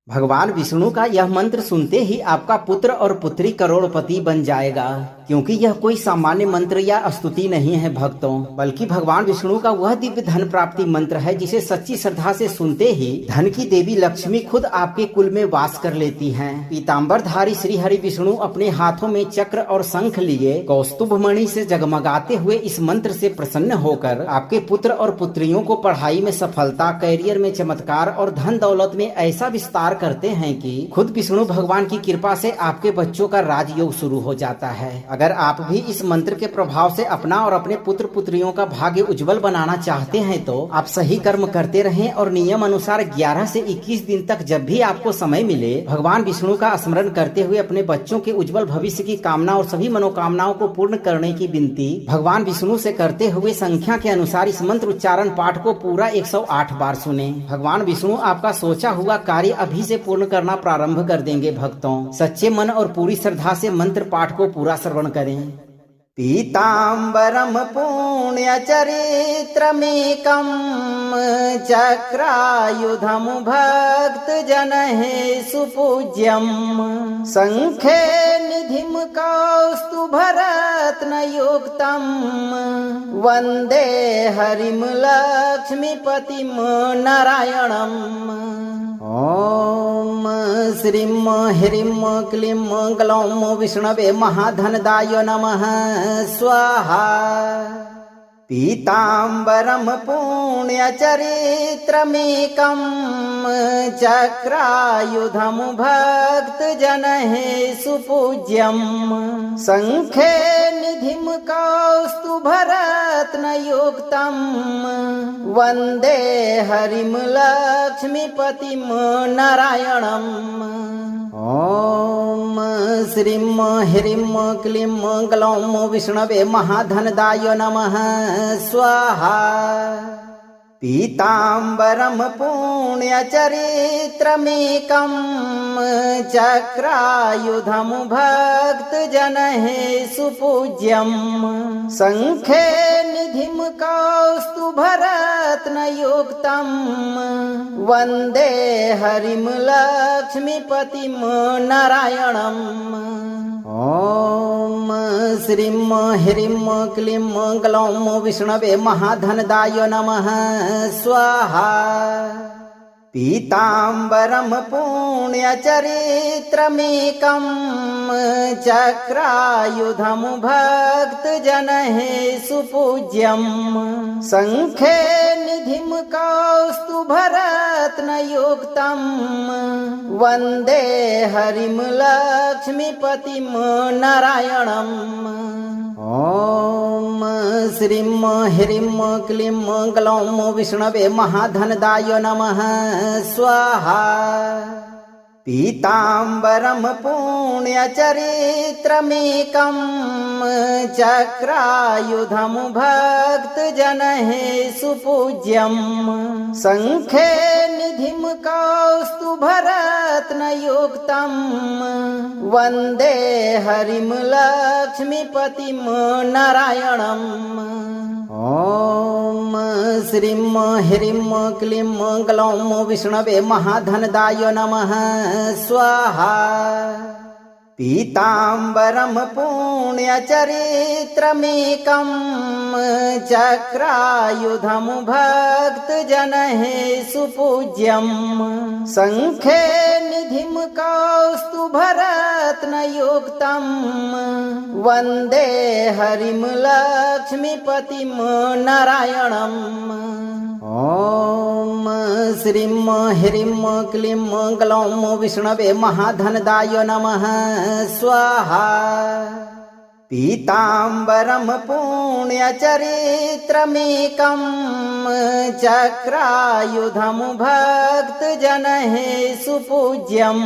भगवान विष्णु का यह मंत्र सुनते ही आपका पुत्र और पुत्री करोड़पति बन जाएगा, क्योंकि यह कोई सामान्य मंत्र या स्तुति नहीं है भक्तों, बल्कि भगवान विष्णु का वह दिव्य धन प्राप्ति मंत्र है जिसे सच्ची श्रद्धा से सुनते ही धन की देवी लक्ष्मी खुद आपके कुल में वास कर लेती हैं। पीताम्बरधारी श्री हरि विष्णु अपने हाथों में चक्र और शंख लिए कौस्तुभ मणि से जगमगाते हुए इस मंत्र से प्रसन्न होकर आपके पुत्र और पुत्रियों को पढ़ाई में सफलता, करियर में चमत्कार और धन दौलत में ऐसा विस्तार करते हैं कि खुद विष्णु भगवान की कृपा से आपके बच्चों का राजयोग शुरू हो जाता है। अगर आप भी इस मंत्र के प्रभाव से अपना और अपने पुत्र पुत्रियों का भाग्य उज्जवल बनाना चाहते हैं तो आप सही कर्म करते रहें और नियम अनुसार 11 से 21 दिन तक जब भी आपको समय मिले भगवान विष्णु का स्मरण करते हुए अपने बच्चों के उज्जवल भविष्य की कामना और सभी मनोकामनाओं को पूर्ण करने की विनती भगवान विष्णु से करते हुए संख्या के अनुसार इस मंत्र उच्चारण पाठ को पूरा 108 बार सुने। भगवान विष्णु आपका सोचा हुआ कार्य अभी से पूर्ण करना प्रारंभ कर देंगे। भक्तों, सच्चे मन और पूरी श्रद्धा से मंत्र पाठ को पूरा श्रवण करें। पीताम्बरम पुण्य चरित्रमेकं चक्रायुधम भक्त जनहे सुपूज्यम संखे निधिम कौस्तुभरत्न युक्तम वंदे हरिम लक्ष्मीपतिम नारायणम। ओम श्रीं ह्रीं क्लीं ग्लौं विष्णवे महाधनदाय नमः स्वाहा। पीताम्बरम पुण्य चरित्रमेकं चक्रायुधम भक्त जनहे सुपूज्यम संखे निधिम कौस्तुभरत्न युक्तम वंदे हरिम लक्ष्मीपतिम नारायणम। ओम श्रीं ह्रीं क्लीं ग्लौं विष्णवे महाधनदाय नमः स्वाहा। पीताम्बरम पुण्य चरित्रमेकं चक्रायुधम भक्त जनहे सुपूज्यम संखे निधिम कौस्तुभरत्न युक्तम वंदे हरिम लक्ष्मीपतिम नारायणम। ओम श्रीं ह्रीं क्लीं ग्लौं विष्णवे महाधनदाय नमः स्वाहा। पीताम्बरम पुण्य चरित्रमेकं चक्रायुधम भक्त जनहे सुपूज्यम संखे निधिम कौस्तुभरत्न युक्तम वंदे हरिम लक्ष्मीपतिम नारायणम। ओम श्रीं ह्रीं क्लीं ग्लौं विष्णवे महाधनदाय नमः स्वाहा। पीताम्बरम पुण्य चरित्रमेकं चक्रायुधम भक्त जनहे सुपूज्यम संखे निधिम कौस्तुभरत्न युक्तम वंदे हरिम लक्ष्मीपतिम नारायणम। ओम श्रीं ह्रीं क्लीं ग्लौं विष्णवे महाधनदाय नमः स्वाहा। पीताम्बरम पुण्य चरित्रमेकं चक्रायुधम भक्त जनहे सुपूज्यम संखे निधिम कौस्तुभरत्न युक्तम वंदे हरिम लक्ष्मीपतिम नारायणम। ओम श्रीं ह्रीं क्लीं ग्लौं विष्णवे महाधनदाय नमः स्वाहा। पीताम्बरम पुण्य चरित्रमेकं चक्रायुधम भक्त जनहे सुपूज्यम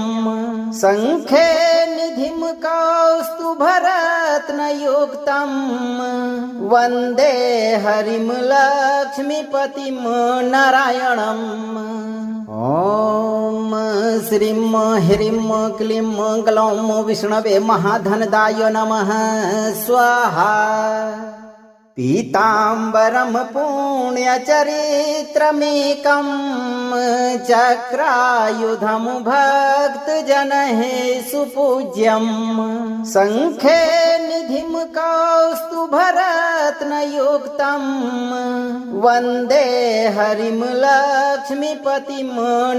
संखे निधिम कौस्तुभरत्न युक्तम वंदे हरिम लक्ष्मीपतिम नारायणम। ओम श्रीं ह्रीं क्लीं ग्लौं विष्णवे महाधनदाय नमः स्वाहा। पीताम्बरं पुण्यचरित्रमेकं चक्रायुधं भक्तजनैः सुपूज्यं शङ्खे निधिं कौस्तुभरत्नयुक्तं वन्दे हरिं लक्ष्मीपतिं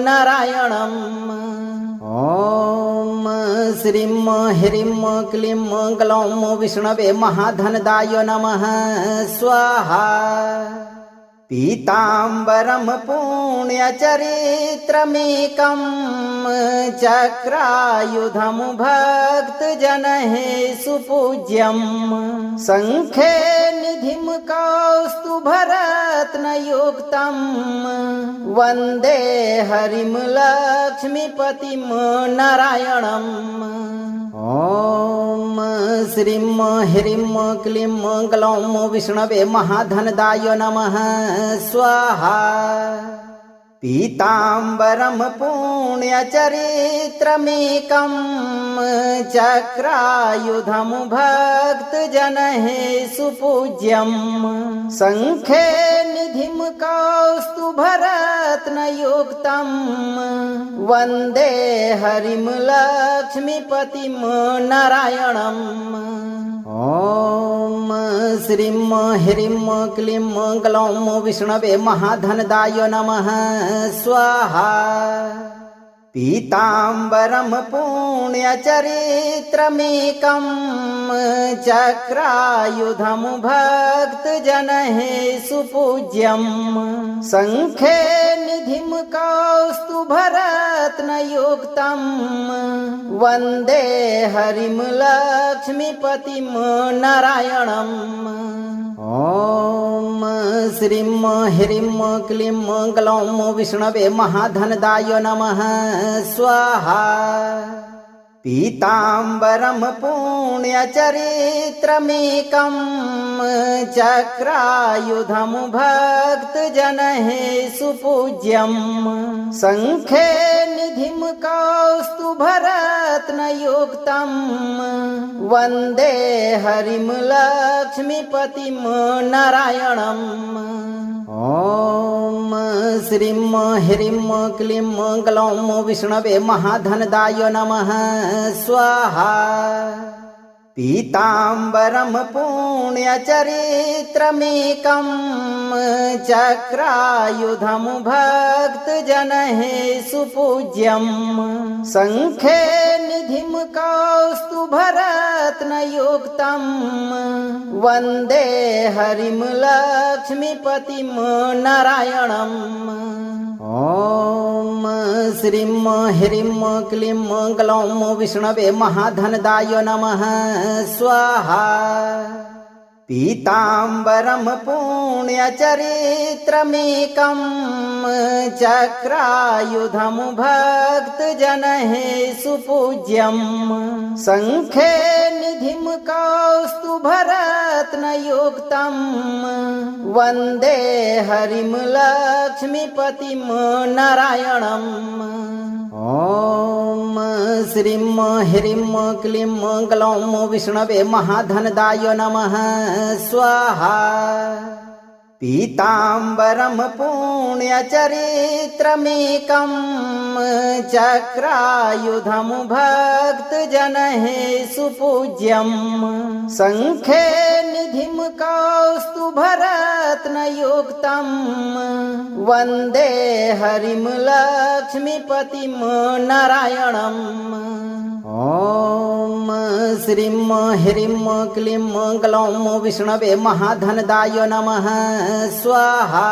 नारायणम्। ॐ श्रीं ह्रीं क्लीं ग्लौं विष्णवे महाधनदाय नमः स्वाहा। पीताम्बरं पुण्यचरित्रमेकं चक्रायुधं भक्तजनैः सुपूज्यं शङ्खे निधिं कौस्तुभरत्नयुक्तं वन्दे हरिं लक्ष्मीपतिं नारायणम्। ॐ श्रीं ह्रीं क्लीं ग्लौं विष्णवे महाधनदाय नमः स्वाहा। पीताम्बरं पुण्यचरित्रमेकं चक्रायुधं भक्तजनैः सुपूज्यं शङ्खे निधिं कौस्तुभरत्नयुक्तं वन्दे हरिं लक्ष्मीपतिं नारायणम्। ॐ श्रीं ह्रीं क्लीं ग्लौं विष्णवे महाधनदाय नमः स्वाहा। पीताम्बरं पुण्यचरित्रमेकं चक्रायुधं भक्तजनैः सुपूज्यं शङ्खे निधिं कौस्तुभरत्नयुक्तं वन्दे हरिं लक्ष्मीपतिं नारायणम्। ॐ श्रीं ह्रीं क्लीं ग्लौं विष्णवे महाधनदाय नमः स्वाहा। पीताम्बरं पुण्यचरित्रमेकं चक्रायुधं भक्तजनैः सुपूज्यं शङ्खे निधिं कौस्तुभरत्नयुक्तं वन्दे हरिं लक्ष्मीपतिं नारायणम्। ॐ श्रीं ह्रीं क्लीं ग्लौं विष्णवे महाधनदाय नमः स्वाहा। पीताम्बरं पुण्यचरित्रमेकं चक्रायुधं भक्तजनैः सुपूज्यं शङ्खे निधिं कौस्तुभरत्नयुक्तं वन्दे हरिं लक्ष्मीपतिं नारायणम्। ॐ श्रीं ह्रीं क्लीं ग्लौं विष्णवे महाधनदाय नमः स्वाहा। पीताम्बरं पुण्यचरित्रमेकं चक्रायुधं भक्तजनैः सुपूज्यं शङ्खे निधिं कौस्तुभरत्नयुक्तं वन्दे हरिं लक्ष्मीपतिं नारायणम्। ॐ श्रीं ह्रीं क्लीं ग्लौं विष्णवे महाधनदाय नमः स्वाहा। पीताम्बरं पुण्यचरित्रमेकं चक्रायुधं भक्तजनैः सुपूज्यं शङ्खे निधिं कौस्तुभरत्नयुक्तं वन्दे हरिं लक्ष्मीपतिं नारायणम्। ॐ श्रीं ह्रीं क्लीं ग्लौं विष्णवे महाधनदाय नमः स्वाहा।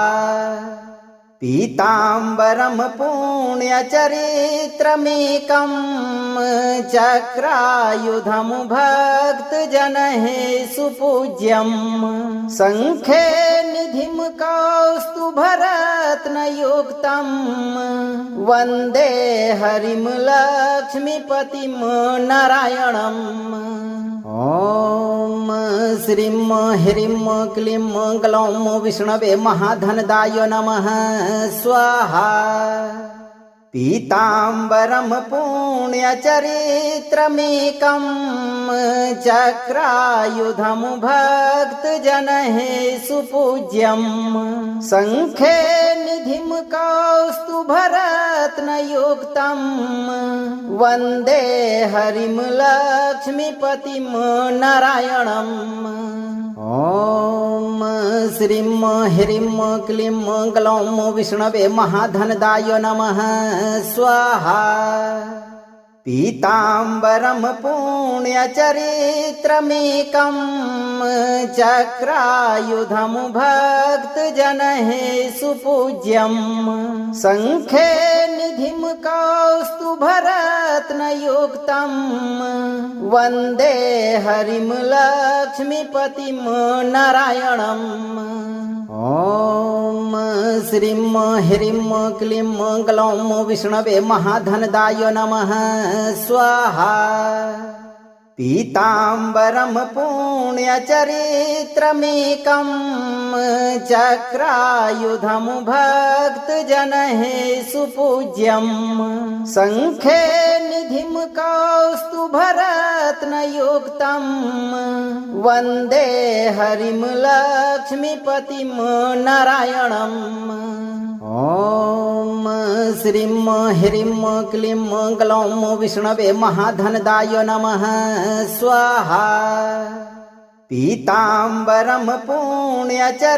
पीताम्बरं पुण्यचरित्रमेकं चक्रायुधं भक्तजनैः सुपूज्यं शङ्खे निधिं कौस्तुभरत्नयुक्तं वन्दे हरिं लक्ष्मीपतिं नारायणम्। ॐ श्रीं ह्रीं क्लीं ग्लौं विष्णवे महाधनदाय नमः स्वाहा। पीताम्बरं पुण्यचरित्रमेकं चक्रायुधं भक्तजनैः सुपूज्यं शङ्खे निधिं कौस्तुभरत्नयुक्तं वन्दे हरिं लक्ष्मीपतिं नारायणम्। ॐ श्रीं ह्रीं क्लीं ग्लौं विष्णवे महाधनदाय नमः स्वाहा। पीताम्बरं पुण्यचरित्रमेकं चक्रायुधं भक्तजनैः सुपूज्यं शङ्खे निधिं कौस्तुभरत्नयुक्तं वन्दे हरिं लक्ष्मीपतिं नारायणम्। ॐ श्रीं ह्रीं क्लीं ग्लौं विष्णवे महाधनदाय नमः स्वाहा। पीताम्बरं पुण्यचरित्रमेकं चक्रायुधं भक्तजनैः सुपूज्यं शङ्खे निधिं कौस्तुभरत्नयुक्तं वन्दे हरिं लक्ष्मीपतिं नारायणम्। ॐ श्रीं ह्रीं क्लीं ग्लौं विष्णवे महाधनदाय नमः स्वाहा। पीताम्बरं पुण्यचरित्रमेकं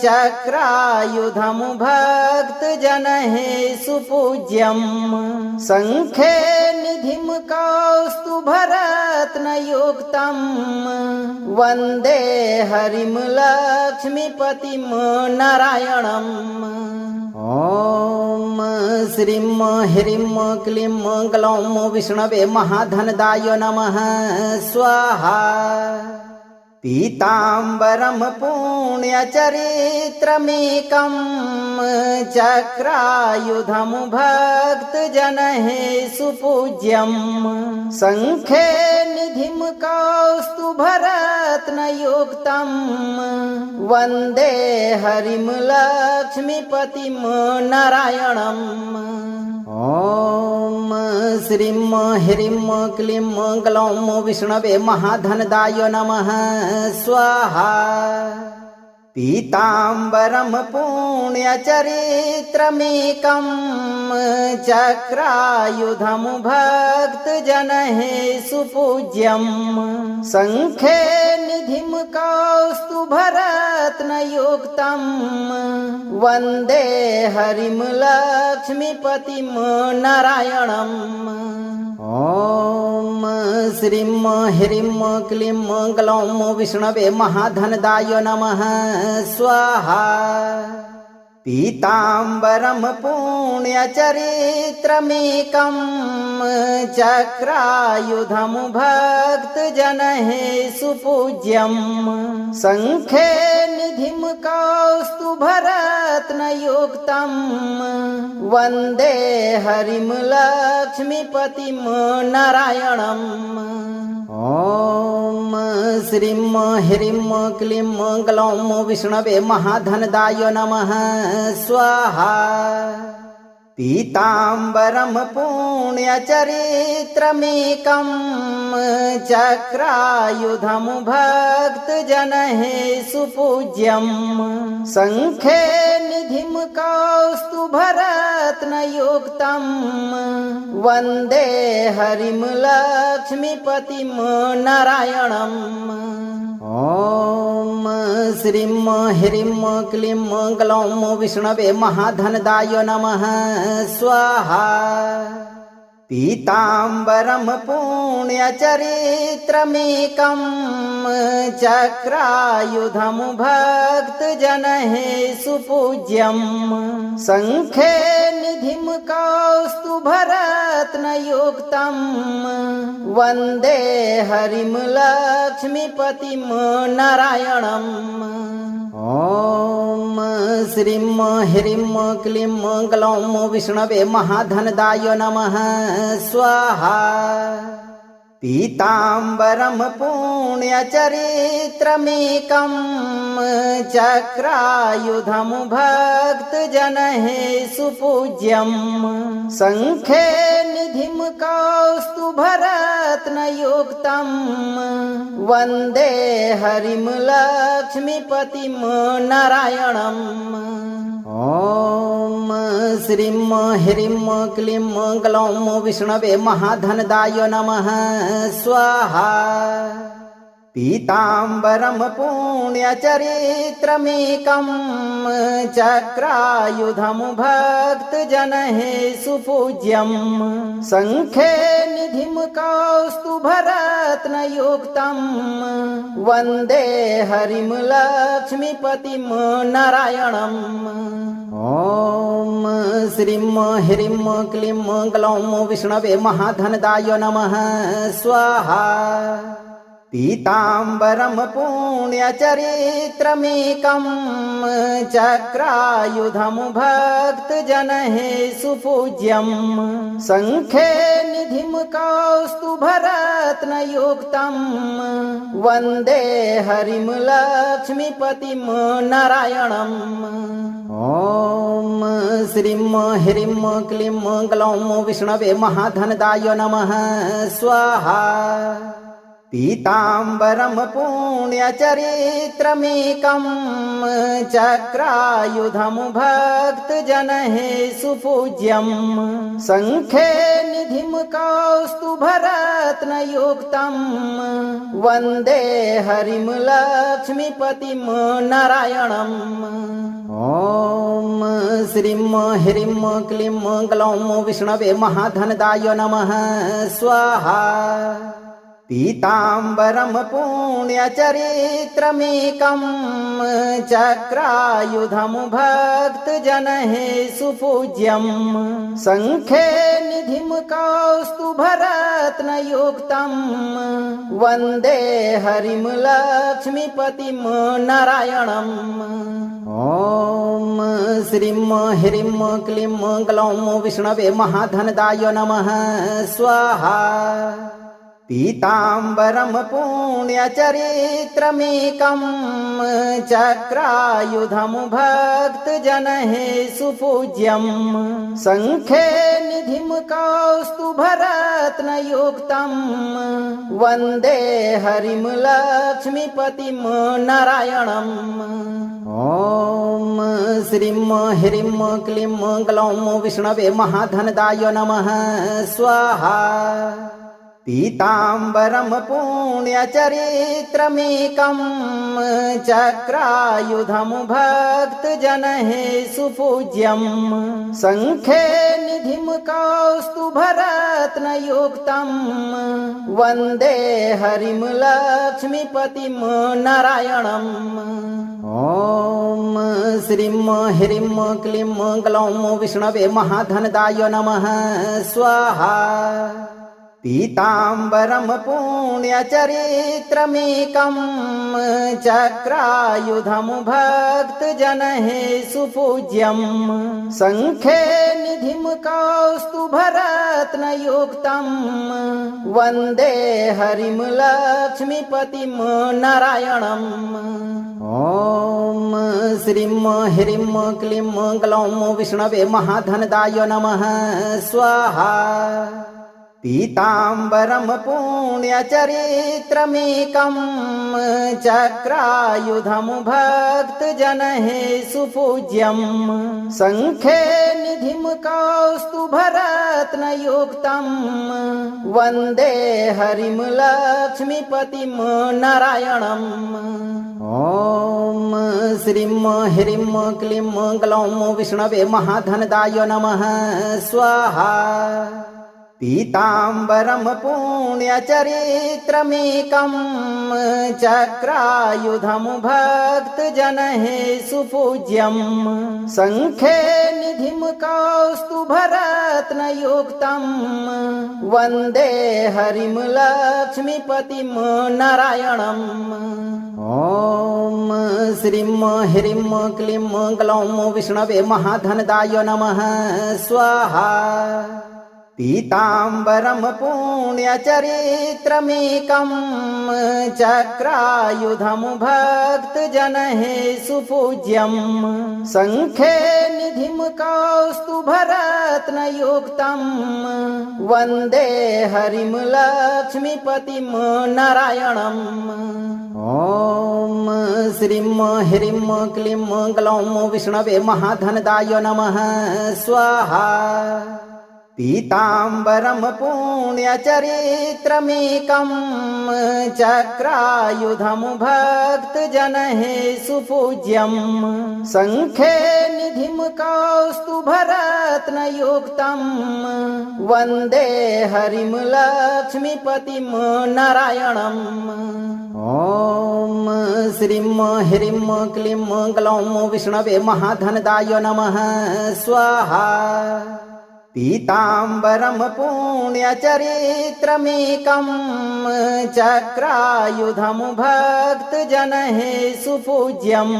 चक्रायुधं भक्तजनैः सुपूज्यं शङ्खे निधिं कौस्तुभरत्नयुक्तं वन्दे हरिं लक्ष्मीपतिं नारायणम्। ॐ श्रीं ह्रीं क्लीं ग्लौं विष्णवे महाधनदाय नमः स्वाहा। पीताम्बरं पुण्यचरित्रमेकं चक्रायुधं भक्तजनैः सुपूज्यं शङ्खे निधिं कौस्तुभरत्नयुक्तं वन्दे हरिं लक्ष्मीपतिं नारायणम्। ॐ श्रीं ह्रीं क्लीं ग्लौं विष्णवे महाधनदाय नमः स्वाहा। पीताम्बरं पुण्यचरित्रमेकं चक्रायुधं भक्तजनैः सुपूज्यं शङ्खे निधिं कौस्तुभरत्नयुक्तं वन्दे हरिं लक्ष्मीपतिं नारायणम्। ॐ श्रीं ह्रीं क्लीं ग्लौं विष्णवे महाधनदाय नमः स्वाहा। पीताम्बरं पुण्यचरित्रमेकं चक्रायुधं भक्तजनैः सुपूज्यं शङ्खे निधिं कौस्तुभरत्नयुक्तं वन्दे हरिं लक्ष्मीपतिं नारायणम्। ॐ श्रीं ह्रीं क्लीं ग्लौं विष्णवे महाधनदाय नमः स्वाहा। पीताम्बरं पुण्यचरित्रमेकं चक्रायुधं भक्तजनैः सुपूज्यं शङ्खे निधिं कौस्तुभरत्नयुक्तं वन्दे हरिं लक्ष्मीपतिं नारायणम्। ॐ श्रीं ह्रीं क्लीं ग्लौं विष्णवे महाधनदाय नमः स्वाहा। पीताम्बरं पुण्यचरित्रमेकं चक्रायुधं भक्तजनैः सुपूज्यं शङ्खे निधिं कौस्तुभरत्नयुक्तं वन्दे हरिं लक्ष्मीपतिं नारायणम्। ॐ श्रीं ह्रीं क्लीं ग्लौं विष्णवे महाधनदाय नमः स्वाहा। पीताम्बरं पुण्यचरित्रमेकं चक्रायुधं भक्तजनैः सुपूज्यं शङ्खे निधिं कौस्तुभरत्नयुक्तं वन्दे हरिं लक्ष्मीपतिं नारायणम्। ॐ श्रीं ह्रीं क्लीं ग्लौं विष्णवे महाधनदाय नमः स्वाहा। पीताम्बरं पुण्यचरित्रमेकं चक्रायुधं भक्तजनैः सुपूज्यं शङ्खे निधिं कौस्तुभरत्नयुक्तं वन्दे हरिं लक्ष्मीपतिं नारायणम्। ॐ श्रीं ह्रीं क्लीं ग्लौं विष्णवे महाधनदाय नमः स्वाहा। पीताम्बरं पुण्यचरित्रमेकं चक्रायुधं भक्तजनैः सुपूज्यं शङ्खे निधिं कौस्तुभरत्नयुक्तं वन्दे हरिं लक्ष्मीपतिं नारायणम्। ॐ श्रीं ह्रीं क्लीं ग्लौं विष्णवे महाधनदाय नमः स्वाहा। पीताम्बरं पुण्यचरित्रमेकं चक्रायुधं भक्तजनैः सुपूज्यं शङ्खे निधिं कौस्तुभरत्नयुक्तं वन्दे हरिं लक्ष्मीपतिं नारायणम्। ॐ श्रीं ह्रीं क्लीं ग्लौं विष्णवे महाधनदाय नमः स्वाहा। पीताम्बरं पुण्यचरित्रमेकं चक्रायुधं भक्तजनैः सुपूज्यं शङ्खे निधिं कौस्तुभरत्नयुक्तं वन्दे हरिं लक्ष्मीपतिं नारायणम्। ॐ श्रीं ह्रीं क्लीं ग्लौं विष्णवे महाधनदाय नमः स्वाहा। पीताम्बरं पुण्यचरित्रमेकं चक्रायुधं भक्तजनैः सुपूज्यं शङ्खे निधिं कौस्तुभरत्नयुक्तं वन्दे हरिं लक्ष्मीपतिं नारायणम्। ॐ श्रीं ह्रीं क्लीं ग्लौं विष्णवे महाधनदाय नमः स्वाहा। पीताम्बरं पुण्यचरित्रमेकं चक्रायुधं भक्तजनैः सुपूज्यं शङ्खे निधिं कौस्तुभरत्नयुक्तं वन्दे हरिं लक्ष्मीपतिं नारायणम्। ॐ श्रीं ह्रीं क्लीं ग्लौं विष्णवे महाधनदाय नमः स्वाहा। पीताम्बरं पुण्यचरित्रमेकं चक्रायुधं भक्तजनैः सुपूज्यं शङ्खे निधिं कौस्तुभरत्नयुक्तं वन्दे हरिं लक्ष्मीपतिं नारायणम्। ॐ श्रीं ह्रीं क्लीं ग्लौं विष्णवे महाधनदाय नमः स्वाहा। पीताम्बरं पुण्यचरित्रमेकं चक्रायुधं भक्तजनैः सुपूज्यं शङ्खे निधिं कौस्तुभरत्नयुक्तं वन्दे हरिं लक्ष्मीपतिं नारायणम्। ॐ श्रीं ह्रीं क्लीं ग्लौं विष्णवे महाधनदाय नमः स्वाहा। पीताम्बरं पुण्यचरित्रमेकं चक्रायुधं भक्तजनैः सुपूज्यं शङ्खे निधिं कौस्तुभरत्नयुक्तं वन्दे हरिं लक्ष्मीपतिं नारायणम्। ॐ श्रीं ह्रीं क्लीं ग्लौं विष्णवे महाधनदाय नमः स्वाहा। पीताम्बरं पुण्यचरित्रमेकं चक्रायुधं भक्तजनैः सुपूज्यं शङ्खे निधिं कौस्तुभरत्नयुक्तं वन्दे हरिं लक्ष्मीपतिं नारायणम्। ॐ श्रीं ह्रीं क्लीं ग्लौं विष्णवे महाधनदाय नमः स्वाहा। पीताम्बरं पुण्यचरित्रमेकं चक्रायुधं भक्तजनैः सुपूज्यं शङ्खे निधिं कौस्तुभरत्नयुक्तं वन्दे हरिं लक्ष्मीपतिं नारायणम्। ॐ श्रीं ह्रीं क्लीं ग्लौं विष्णवे महाधनदाय नमः स्वाहा। पीताम्बरं पुण्यचरित्रमेकं चक्रायुधं भक्तजनैः सुपूज्यं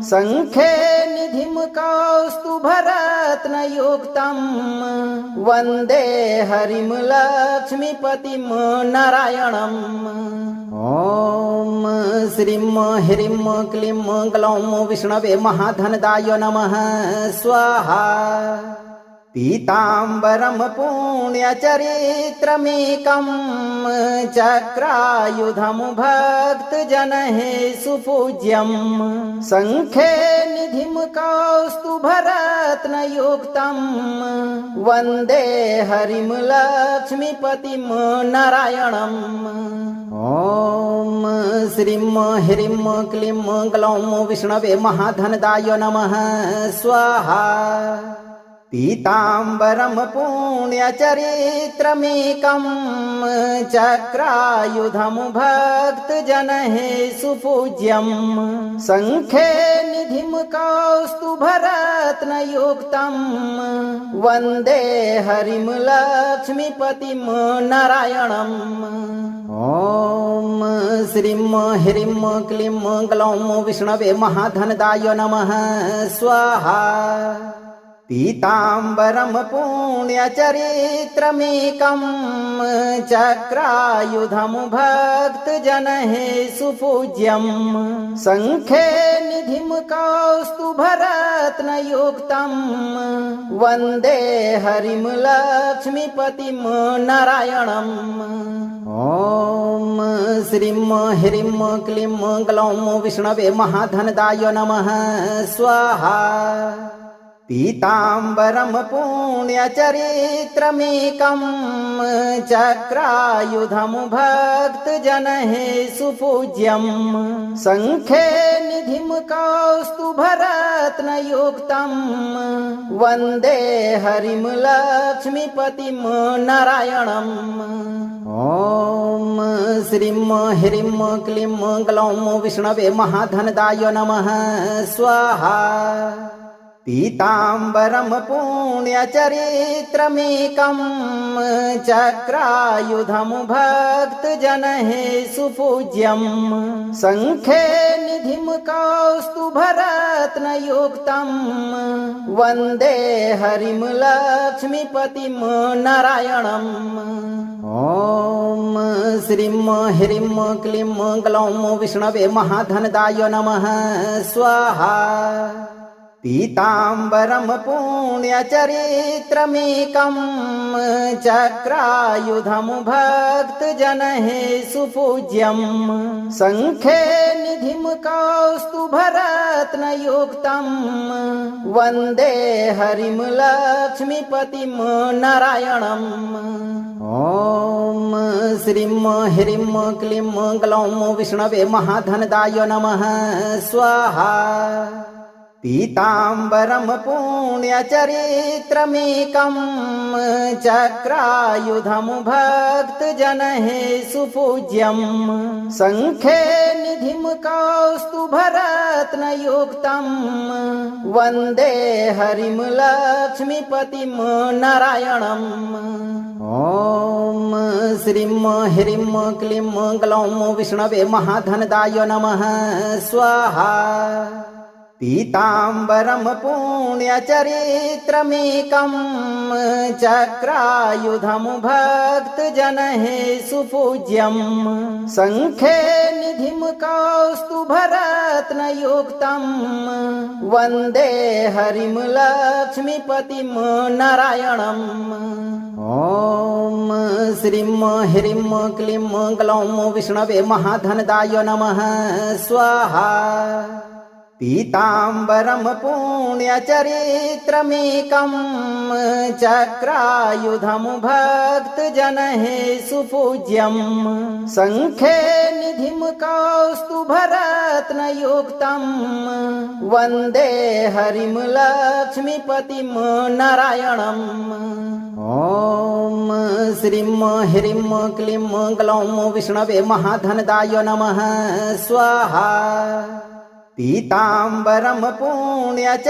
शङ्खे निधिं कौस्तुभरत्नयुक्तं वन्दे हरिं लक्ष्मीपतिं नारायणम्। ॐ श्रीं ह्रीं क्लीं ग्लौं विष्णवे महाधनदाय नमः स्वाहा। पीताम्बरं पुण्यचरित्रमेकं चक्रायुधं भक्तजनैः सुपूज्यं शङ्खे निधिं कौस्तुभरत्नयुक्तं वन्दे हरिं लक्ष्मीपतिं नारायणम्। ॐ श्रीं ह्रीं क्लीं ग्लौं विष्णवे महाधनदाय नमः स्वाहा। पीताम्बरं पुण्यचरित्रमेकं चक्रायुधं भक्तजनैः सुपूज्यं शङ्खे निधिं कौस्तुभरत्नयुक्तं वन्दे हरिं लक्ष्मीपतिं नारायणम्। ॐ श्रीं ह्रीं क्लीं ग्लौं विष्णवे महाधनदाय नमः स्वाहा। पीताम्बरं पुण्यचरित्रमेकं चक्रायुधं भक्तजनैः सुपूज्यं शङ्खे निधिं कौस्तुभरत्नयुक्तं वन्दे हरिं लक्ष्मीपतिं नारायणम्। ॐ श्रीं ह्रीं क्लीं ग्लौं विष्णवे महाधनदाय नमः स्वाहा। पीताम्बरं पुण्यचरित्रमेकं चक्रायुधं भक्तजनैः सुपूज्यं शङ्खे निधिं कौस्तुभरत्नयुक्तं वन्दे हरिं लक्ष्मीपतिं नारायणम्। ॐ श्रीं ह्रीं क्लीं ग्लौं विष्णवे महाधनदाय नमः स्वाहा। पीताम्बरं पुण्यचरित्रमेकं चक्रायुधं भक्तजनैः सुपूज्यं शङ्खे निधिं कौस्तुभरत्नयुक्तं वन्दे हरिं लक्ष्मीपतिं नारायणम्। ॐ श्रीं ह्रीं क्लीं ग्लौं विष्णवे महाधनदाय नमः स्वाहा। पीताम्बरं पुण्यचरित्रमेकं चक्रायुधं भक्तजनैः सुपूज्यं शङ्खे निधिं कौस्तुभरत्नयुक्तं वन्दे हरिं लक्ष्मीपतिं नारायणम्। ॐ श्रीं ह्रीं क्लीं ग्लौं विष्णवे महाधनदाय नमः स्वाहा। पीताम्बरं पुण्यचरित्रमेकं चक्रायुधं भक्तजनैः सुपूज्यं शङ्खे निधिं कौस्तुभरत्नयुक्तं वन्दे हरिं लक्ष्मीपतिं नारायणम्। ॐ श्रीं ह्रीं क्लीं ग्लौं विष्णवे महाधनदाय नमः स्वाहा। पीताम्बरं पुण्यचरित्रमेकं चक्रायुधं भक्तजनैः सुपूज्यं शङ्खे निधिं कौस्तुभरत्नयुक्तं वन्दे हरिं लक्ष्मीपतिं नारायणम्। ॐ श्रीं ह्रीं क्लीं ग्लौं विष्णवे महाधनदाय नमः स्वाहा। पीताम्बरं पुण्यचरित्रमेकं चक्रायुधं भक्तजनैः सुपूज्यं शङ्खे निधिं कौस्तुभरत्नयुक्तं वन्दे हरिं लक्ष्मीपतिं नारायणम्। ॐ श्रीं ह्रीं क्लीं ग्लौं विष्णवे महाधनदाय नमः स्वाहा। पीताम्बरं पुण्यचरित्रमेकं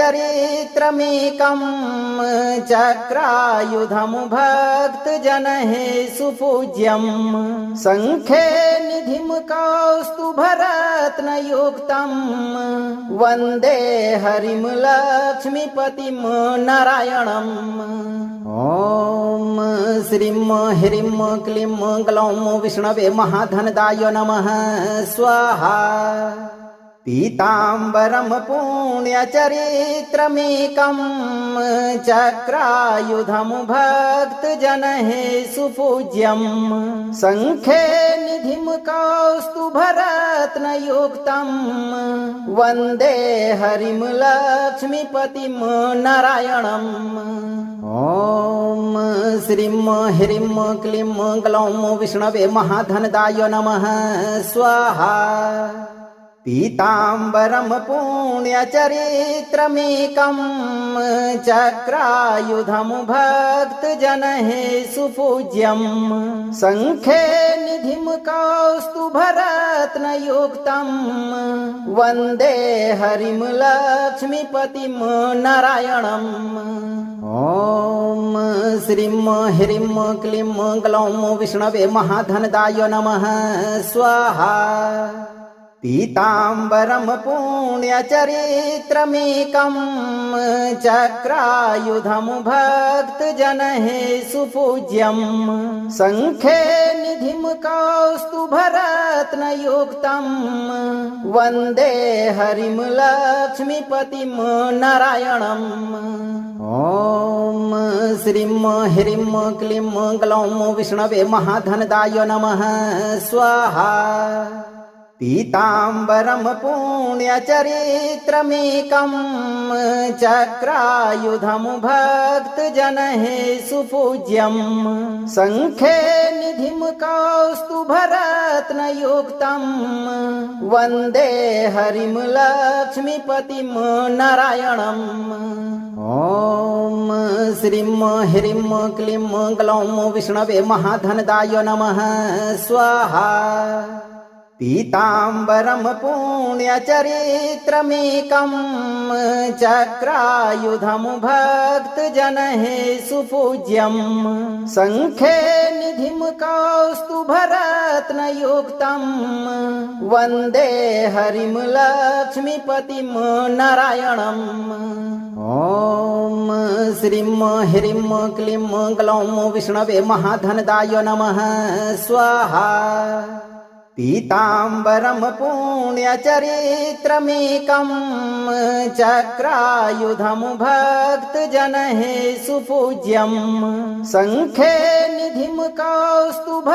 चक्रायुधं भक्तजनैः सुपूज्यं शङ्खे निधिं कौस्तुभरत्नयुक्तं वन्दे हरिं लक्ष्मीपतिं नारायणम्। ॐ श्रीं ह्रीं क्लीं ग्लौं विष्णवे महाधनदाय नमः स्वाहा। पीताम्बरं पुण्यचरित्रमेकं चक्रायुधं भक्तजनैः सुपूज्यं शङ्खे निधिं कौस्तुभरत्नयुक्तं वन्दे हरिं लक्ष्मीपतिं नारायणम्। ॐ श्रीं ह्रीं क्लीं ग्लौं विष्णवे महाधनदाय नमः स्वाहा। पीताम्बरं पुण्यचरित्रमेकं चक्रायुधं भक्तजनैः सुपूज्यं शङ्खे निधिं कौस्तुभरत्नयुक्तं वन्दे हरिं लक्ष्मीपतिं नारायणम्। ॐ श्रीं ह्रीं क्लीं ग्लौं विष्णवे महाधनदाय नमः स्वाहा। पीताम्बरं पुण्यचरित्रमेकं चक्रायुधं भक्तजनैः सुपूज्यं शङ्खे निधिं कौस्तुभरत्नयुक्तं वन्दे हरिं लक्ष्मीपतिं नारायणम्। ॐ श्रीं ह्रीं क्लीं ग्लौं विष्णवे महाधनदाय नमः स्वाहा। पीताम्बरं पुण्यचरित्रमेकं चक्रायुधं भक्तजनैः सुपूज्यं शङ्खे निधिं कौस्तुभरत्नयुक्तं वन्दे हरिं लक्ष्मीपतिं नारायणम्। ॐ श्रीं ह्रीं क्लीं ग्लौं विष्णवे महाधनदाय नमः स्वाहा। पीताम्बरं पुण्यचरित्रमेकं चक्रायुधं भक्तजनैः सुपूज्यं शङ्खे निधिं कौस्तुभरत्नयुक्तं वन्दे हरिं लक्ष्मीपतिं नारायणम्। ॐ श्रीं ह्रीं क्लीं ग्लौं विष्णवे महाधनदाय नमः स्वाहा। पीताम्बरं पुण्यचरित्रमेकं चक्रायुधं भक्तजनैः सुपूज्यं शङ्खे निधिं कौस्तुभरत्नयुक्तं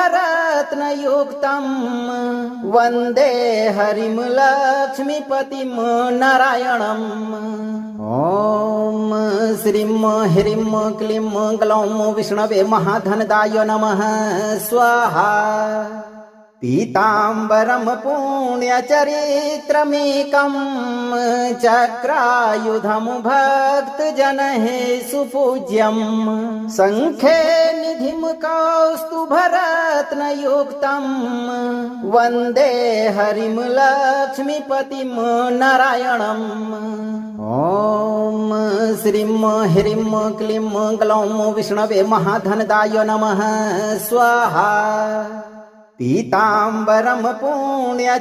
वन्दे हरिं लक्ष्मीपतिं नारायणम्। ॐ श्रीं ह्रीं क्लीं ग्लौं विष्णवे महाधनदाय नमः स्वाहा। पीताम्बरं पुण्यचरित्रमेकं चक्रायुधं भक्तजनैः सुपूज्यं शङ्खे निधिं कौस्तुभरत्नयुक्तं वन्दे हरिं लक्ष्मीपतिं नारायणम्। ॐ श्रीं ह्रीं क्लीं ग्लौं विष्णवे महाधनदाय नमः स्वाहा। पीताम्बरं पुण्यचरित्रमेकं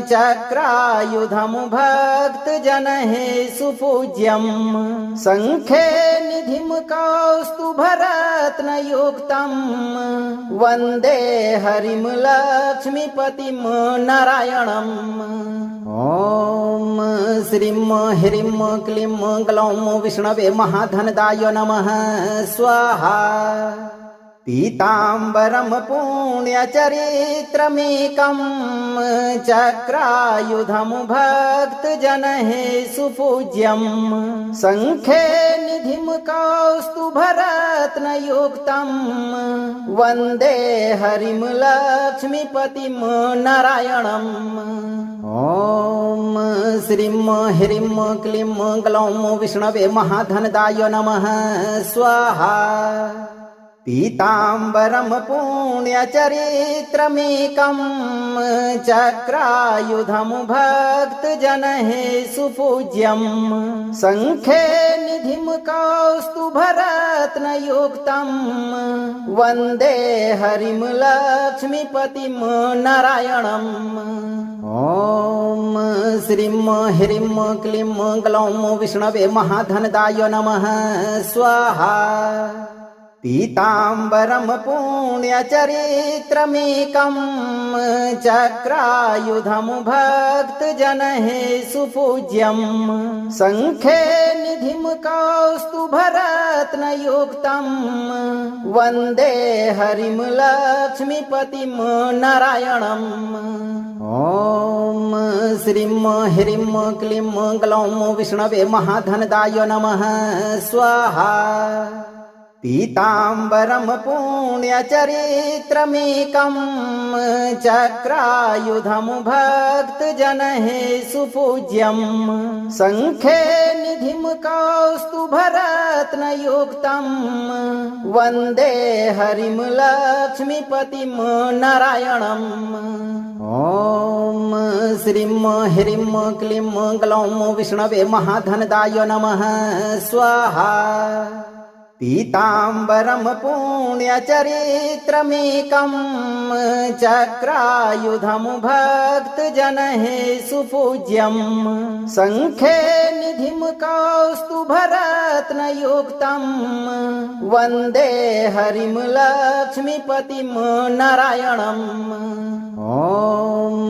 चक्रायुधं भक्तजनैः सुपूज्यं शङ्खे निधिं कौस्तुभरत्नयुक्तं वन्दे हरिं लक्ष्मीपतिं नारायणम्। ॐ श्रीं ह्रीं क्लीं ग्लौं विष्णवे महाधनदाय नमः स्वाहा। पीताम्बरं पुण्यचरित्रमेकं चक्रायुधं भक्तजनैः सुपूज्यं शङ्खे निधिं कौस्तुभरत्नयुक्तं वन्दे हरिं लक्ष्मीपतिं नारायणम्। ॐ श्रीं ह्रीं क्लीं ग्लौं विष्णवे महाधनदाय नमः स्वाहा। पीताम्बरं पुण्यचरित्रमेकं चक्रायुधं भक्तजनैः सुपूज्यं शङ्खे निधिं कौस्तुभरत्नयुक्तं वन्दे हरिं लक्ष्मीपतिं नारायणम्। ॐ श्रीं ह्रीं क्लीं ग्लौं विष्णवे महाधनदाय नमः स्वाहा। पीताम्बरं पुण्यचरित्रमेकं चक्रायुधं भक्तजनैः सुपूज्यं शङ्खे निधिं कौस्तुभरत्नयुक्तं वन्दे हरिं लक्ष्मीपतिं नारायणम्। ॐ श्रीं ह्रीं क्लीं ग्लौं विष्णवे महाधनदाय नमः स्वाहा। पीताम्बरं पुण्यचरित्रमेकं चक्रायुधं भक्तजनैः सुपूज्यं शङ्खे निधिं कौस्तुभरत्नयुक्तं वन्दे हरिं लक्ष्मीपतिं नारायणम्। ॐ श्रीं ह्रीं क्लीं ग्लौं विष्णवे महाधनदाय नमः स्वाहा। पीताम्बरं पुण्यचरित्रमेकं चक्रायुधं भक्तजनैः सुपूज्यं शङ्खे निधिं कौस्तुभरत्नयुक्तं वन्दे हरिं लक्ष्मीपतिं नारायणम्। ॐ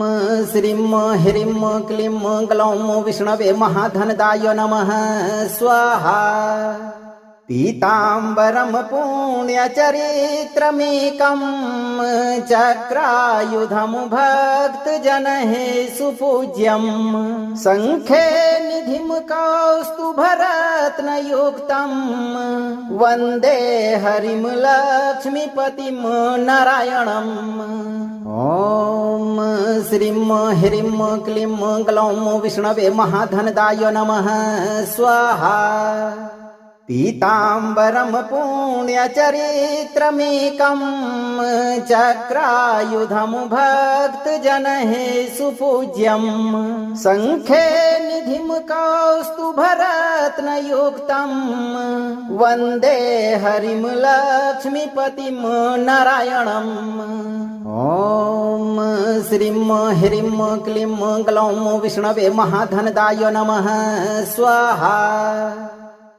श्रीं ह्रीं क्लीं ग्लौं विष्णवे महाधनदाय नमः स्वाहा। पीताम्बरं पुण्यचरित्रमेकं चक्रायुधं भक्तजनैः सुपूज्यं शङ्खे निधिं कौस्तुभरत्नयुक्तं वन्दे हरिं लक्ष्मीपतिं नारायणम्। ॐ श्रीं ह्रीं क्लीं ग्लौं विष्णवे महाधनदाय नमः स्वाहा। पीताम्बरं पुण्यचरित्रमेकं चक्रायुधं भक्तजनैः सुपूज्यं शङ्खे निधिं कौस्तुभरत्नयुक्तं वन्दे हरिं लक्ष्मीपतिं नारायणम्। ॐ श्रीं ह्रीं क्लीं ग्लौं विष्णवे महाधनदाय नमः स्वाहा।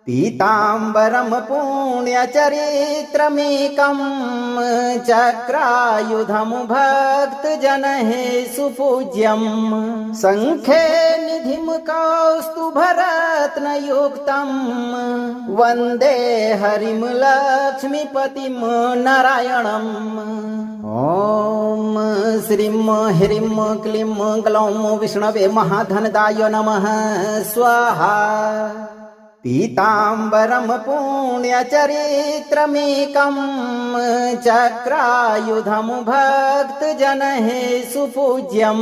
पीताम्बरं पुण्यचरित्रमेकं चक्रायुधं भक्तजनैः सुपूज्यं शङ्खे निधिं कौस्तुभरत्नयुक्तं वन्दे हरिं लक्ष्मीपतिं नारायणम्। ॐ श्रीं ह्रीं क्लीं ग्लौं विष्णवे महाधनदाय नमः स्वाहा। पीताम्बरं पुण्यचरित्रमेकं चक्रायुधं भक्तजनैः सुपूज्यं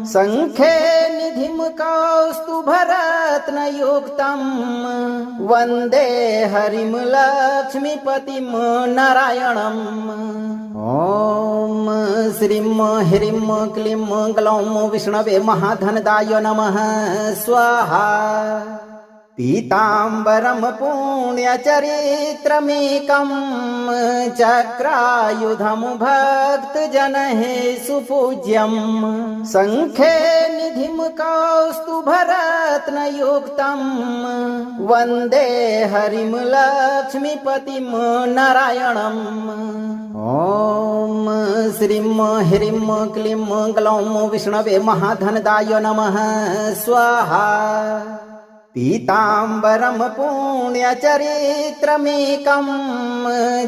शङ्खे निधिं कौस्तुभरत्नयुक्तं वन्दे हरिं लक्ष्मीपतिं नारायणम्। ॐ श्रीं ह्रीं क्लीं ग्लौं विष्णवे महाधनदाय नमः स्वाहा। पीताम्बरं पुण्यचरित्रमेकं चक्रायुधं भक्तजनैः सुपूज्यं शङ्खे निधिं कौस्तुभरत्नयुक्तं वन्दे हरिं लक्ष्मीपतिं नारायणम्। ॐ श्रीं ह्रीं क्लीं ग्लौं विष्णवे महाधनदाय नमः स्वाहा। पीताम्बरं पुण्यचरित्रमेकं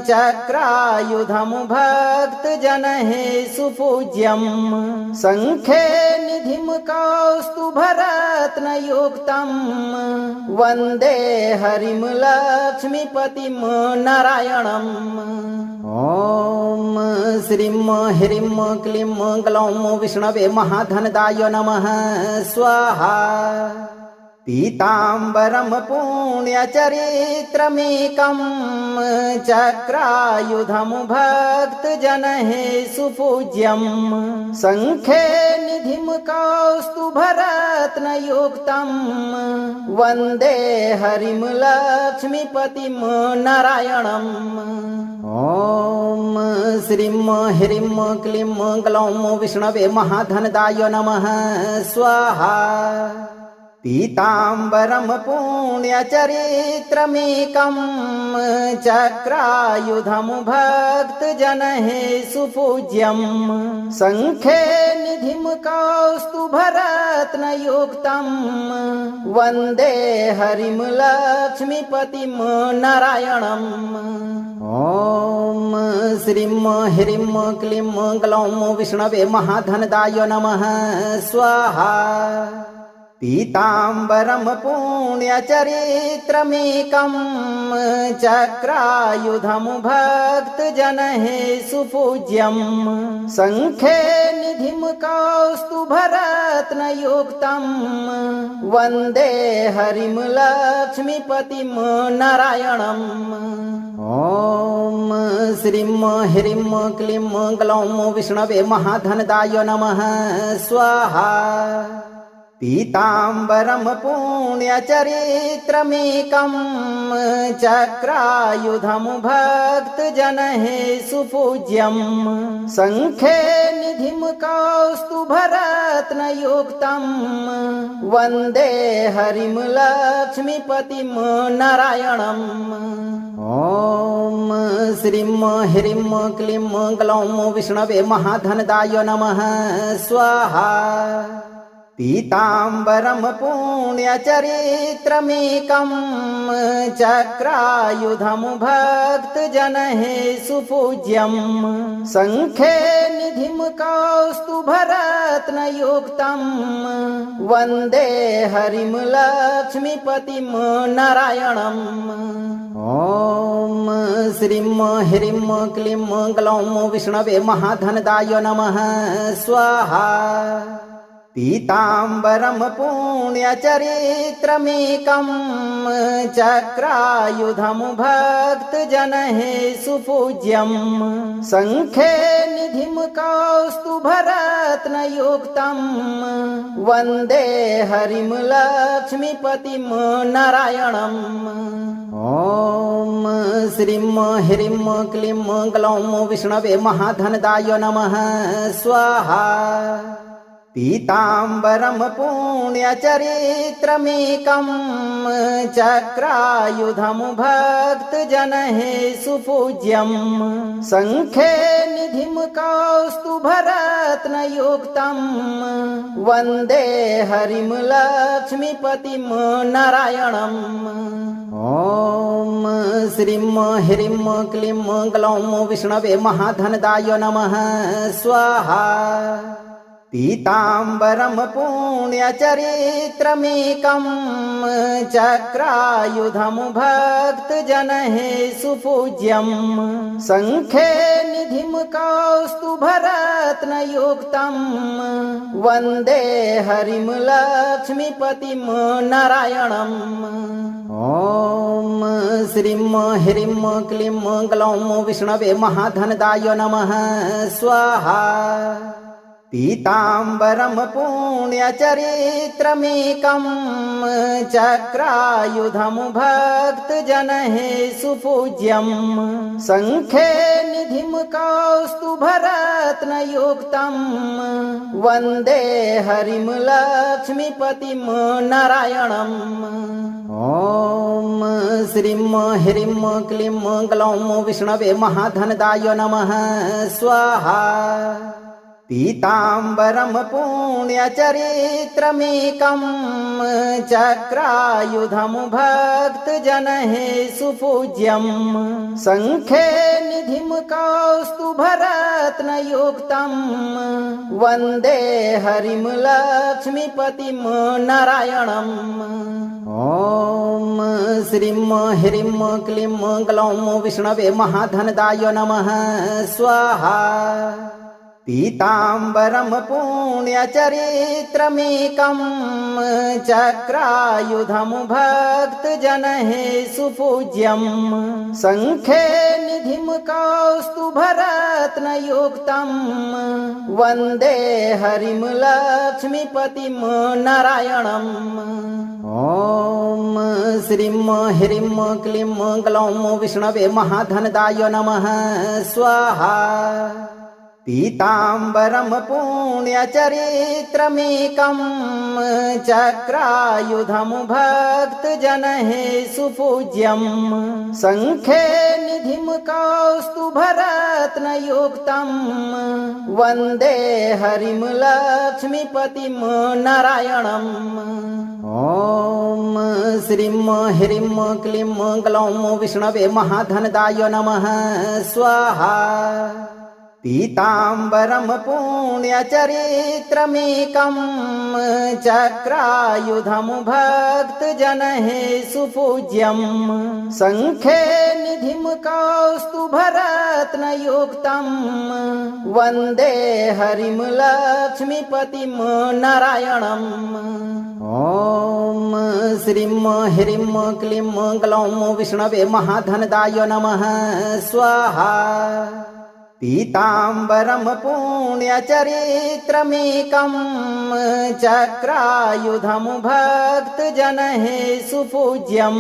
चक्रायुधं भक्तजनैः सुपूज्यं शङ्खे निधिं कौस्तुभरत्नयुक्तं वन्दे हरिं लक्ष्मीपतिं नारायणम्। ॐ श्रीं ह्रीं क्लीं ग्लौं विष्णवे महाधनदाय नमः स्वाहा। पीताम्बरं पुण्यचरित्रमेकं चक्रायुधं भक्तजनैः सुपूज्यं शङ्खे निधिं कौस्तुभरत्नयुक्तं वन्दे हरिं लक्ष्मीपतिं नारायणम्। ॐ श्रीं ह्रीं क्लीं ग्लौं विष्णवे महाधनदाय नमः स्वाहा। पीताम्बरं पुण्यचरित्रमेकं चक्रायुधं भक्तजनैः सुपूज्यं शङ्खे निधिं कौस्तुभरत्नयुक्तं वन्दे हरिं लक्ष्मीपतिं नारायणम्। ॐ श्रीं ह्रीं क्लीं ग्लौं विष्णवे महाधनदाय नमः स्वाहा। पीताम्बरं पुण्यचरित्रमेकं चक्रायुधं भक्तजनैः सुपूज्यं शङ्खे निधिं कौस्तुभरत्नयुक्तं वन्दे हरिं लक्ष्मीपतिं नारायणम्। ॐ श्रीं ह्रीं क्लीं ग्लौं विष्णवे महाधनदाय नमः स्वाहा। पीताम्बरं पुण्यचरित्रमेकं चक्रायुधं भक्तजनैः सुपूज्यं शङ्खे निधिं कौस्तुभरत्नयुक्तं वन्दे हरिं लक्ष्मीपतिं नारायणम्। ॐ श्रीं ह्रीं क्लीं ग्लौं विष्णवे महाधनदाय नमः स्वाहा। पीताम्बरं पुण्यचरित्रमेकं चक्रायुधं भक्तजनैः सुपूज्यं शङ्खे निधिं कौस्तुभरत्नयुक्तं वन्दे हरिं लक्ष्मीपतिं नारायणम्। ॐ श्रीं ह्रीं क्लीं ग्लौं विष्णवे महाधनदाय नमः स्वाहा। पीताम्बरं पुण्यचरित्रमेकं चक्रायुधं भक्तजनैः सुपूज्यं शङ्खे निधिं कौस्तुभरत्नयुक्तं वन्दे हरिं लक्ष्मीपतिं नारायणम्। ॐ श्रीं ह्रीं क्लीं ग्लौं विष्णवे महाधनदाय नमः स्वाहा। पीताम्बरं पुण्यचरित्रमेकं चक्रायुधं भक्तजनैः सुपूज्यं शङ्खे निधिं कौस्तुभरत्नयुक्तं वन्दे हरिं लक्ष्मीपतिं नारायणम्। ॐ श्रीं ह्रीं क्लीं ग्लौं विष्णवे महाधनदाय नमः स्वाहा। पीताम्बरं पुण्यचरित्रमेकं चक्रायुधं भक्तजनैः सुपूज्यं शङ्खे निधिं कौस्तुभरत्नयुक्तं वन्दे हरिं लक्ष्मीपतिं नारायणम्। ॐ श्रीं ह्रीं क्लीं ग्लौं विष्णवे महाधनदाय नमः स्वाहा। पीताम्बरं पुण्यचरित्रमेकं चक्रायुधं भक्तजनैः सुपूज्यं शङ्खे निधिं कौस्तुभरत्नयुक्तं वन्दे हरिं लक्ष्मीपतिं नारायणम्। ॐ श्रीं ह्रीं क्लीं ग्लौं विष्णवे महाधनदाय नमः स्वाहा। पीताम्बरं पुण्यचरित्रमेकं चक्रायुधं भक्तजनैः सुपूज्यं शङ्खे निधिं कौस्तुभरत्नयुक्तं वन्दे हरिं लक्ष्मीपतिं नारायणम्। ॐ श्रीं ह्रीं क्लीं ग्लौं विष्णवे महाधनदाय नमः स्वाहा। पीताम्बरं पुण्यचरित्रमेकं चक्रायुधं भक्तजनैः सुपूज्यं शङ्खे निधिं कौस्तुभरत्नयुक्तं वन्दे हरिं लक्ष्मीपतिं नारायणम्। ॐ श्रीं ह्रीं क्लीं ग्लौं विष्णवे महाधनदाय नमः स्वाहा। पीताम्बरं पुण्यचरित्रमेकं चक्रायुधं भक्तजनैः सुपूज्यं शङ्खे निधिं कौस्तुभरत्नयुक्तं वन्दे हरिं लक्ष्मीपतिं नारायणम्। ॐ श्रीं ह्रीं क्लीं ग्लौं विष्णवे महाधनदाय नमः स्वाहा। पीताम्बरं पुण्यचरित्रमेकं चक्रायुधं भक्तजनैः सुपूज्यं शङ्खे निधिं कौस्तुभरत्नयुक्तं वन्दे हरिं लक्ष्मीपतिं नारायणम्। ॐ श्रीं ह्रीं क्लीं ग्लौं विष्णवे महाधनदाय नमः स्वाहा। पीताम्बरं पुण्यचरित्रमेकं चक्रायुधं भक्तजनैः सुपूज्यं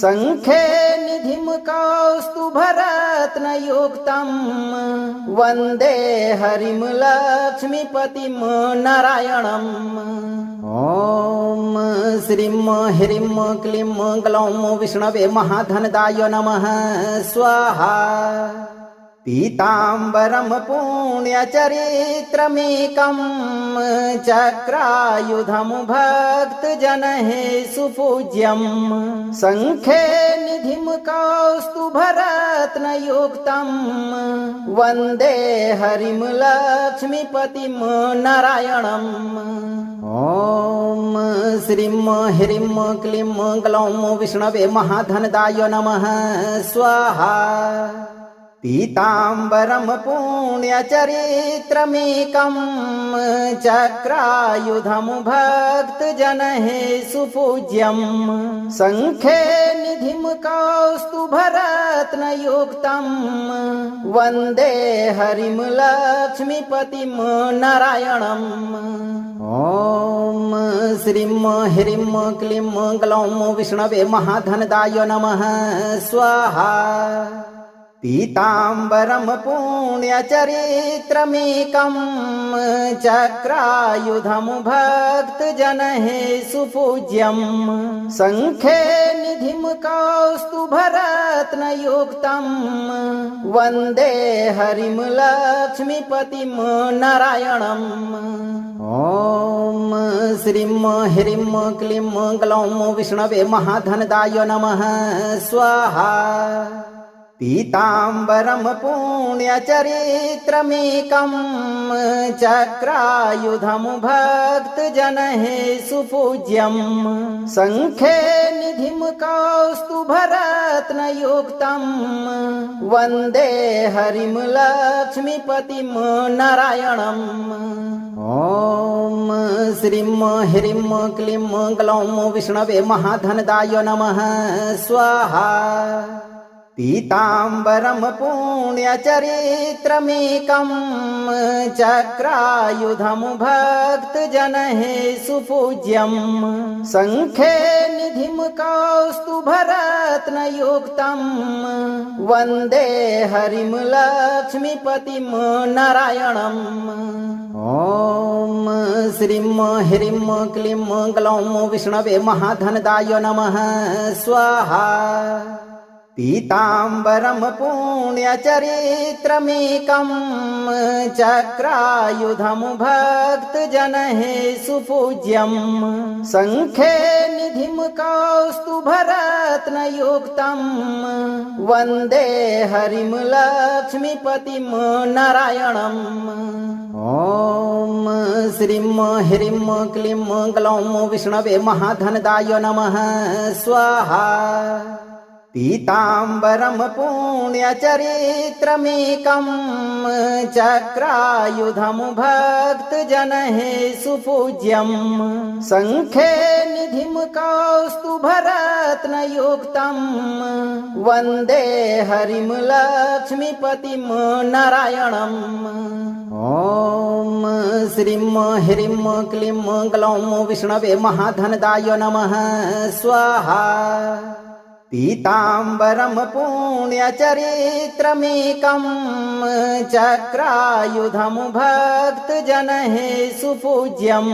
शङ्खे निधिं कौस्तुभरत्नयुक्तं वन्दे हरिं लक्ष्मीपतिं नारायणम्। ॐ श्रीं ह्रीं क्लीं ग्लौं विष्णवे महाधनदाय नमः स्वाहा। पीताम्बरं पुण्यचरित्रमेकं चक्रायुधं भक्तजनैः सुपूज्यं शङ्खे निधिं कौस्तुभरत्नयुक्तं वन्दे हरिं लक्ष्मीपतिं नारायणम्। ॐ श्रीं ह्रीं क्लीं ग्लौं विष्णवे महाधनदाय नमः स्वाहा। पीताम्बरं पुण्यचरित्रमेकं चक्रायुधं भक्तजनैः सुपूज्यं शङ्खे निधिं कौस्तुभरत्नयुक्तं वन्दे हरिं लक्ष्मीपतिं नारायणम्। ॐ श्रीं ह्रीं क्लीं ग्लौं विष्णवे महाधनदाय नमः स्वाहा। पीताम्बरं पुण्यचरित्रमेकं चक्रायुधं भक्तजनैः सुपूज्यं शङ्खे निधिं कौस्तुभरत्नयुक्तं वन्दे हरिं लक्ष्मीपतिं नारायणम्। ॐ श्रीं ह्रीं क्लीं ग्लौं विष्णवे महाधनदाय नमः स्वाहा। पीताम्बरं पुण्यचरित्रमेकं चक्रायुधं भक्तजनैः सुपूज्यं शङ्खे निधिं कौस्तुभरत्नयुक्तं वन्दे हरिं लक्ष्मीपतिं नारायणम्। ॐ श्रीं ह्रीं क्लीं ग्लौं विष्णवे महाधनदाय नमः स्वाहा। पीताम्बरं पुण्यचरित्रमेकं चक्रायुधं भक्तजनैः सुपूज्यं शङ्खे निधिं कौस्तुभरत्नयुक्तं वन्दे हरिं लक्ष्मीपतिं नारायणम्। ॐ श्रीं ह्रीं क्लीं ग्लौं विष्णवे महाधनदाय नमः स्वाहा। पीताम्बरं पुण्यचरित्रमेकं चक्रायुधं भक्तजनैः सुपूज्यं शङ्खे निधिं कौस्तुभरत्नयुक्तं वन्दे हरिं लक्ष्मीपतिं नारायणम्। ॐ श्रीं ह्रीं क्लीं ग्लौं विष्णवे महाधनदाय नमः स्वाहा। पीताम्बरं पुण्यचरित्रमेकं चक्रायुधं भक्तजनैः सुपूज्यं शङ्खे निधिं कौस्तुभरत्नयुक्तं वन्दे हरिं लक्ष्मीपतिं नारायणम्। ॐ श्रीं ह्रीं क्लीं ग्लौं विष्णवे महाधनदाय नमः स्वाहा। पीताम्बरं पुण्यचरित्रमेकं चक्रायुधं भक्तजनैः सुपूज्यं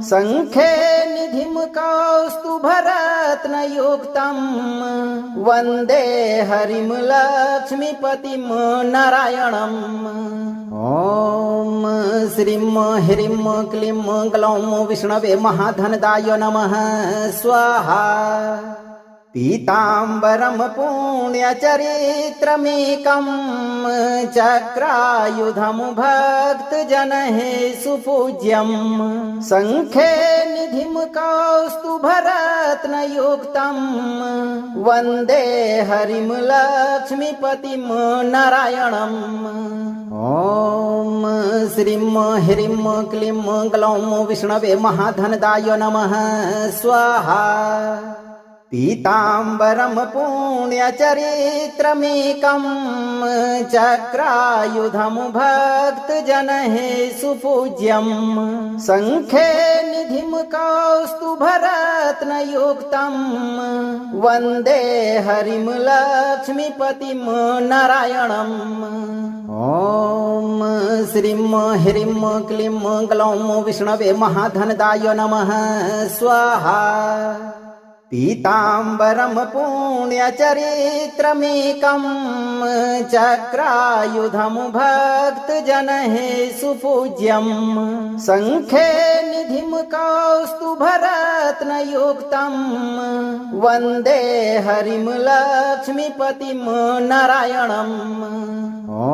शङ्खे निधिं कौस्तुभरत्नयुक्तं वन्दे हरिं लक्ष्मीपतिं नारायणम्। ॐ श्रीं ह्रीं क्लीं ग्लौं विष्णवे महाधनदाय नमः स्वाहा। पीताम्बरं पुण्यचरित्रमेकं चक्रायुधं भक्तजनैः सुपूज्यं शङ्खे निधिं कौस्तुभरत्नयुक्तं वन्दे हरिं लक्ष्मीपतिं नारायणम्। ॐ श्रीं ह्रीं क्लीं ग्लौं विष्णवे महाधनदाय नमः स्वाहा। पीताम्बरं पुण्यचरित्रमेकं चक्रायुधं भक्तजनैः सुपूज्यं शङ्खे निधिं कौस्तुभरत्नयुक्तं वन्दे हरिं लक्ष्मीपतिं नारायणम्। ॐ श्रीं ह्रीं क्लीं ग्लौं विष्णवे महाधनदाय नमः स्वाहा। पीताम्बरं पुण्यचरित्रमेकं चक्रायुधं भक्तजनैः सुपूज्यं शङ्खे निधिं कौस्तुभरत्नयुक्तं वन्दे हरिं लक्ष्मीपतिं नारायणम्। ॐ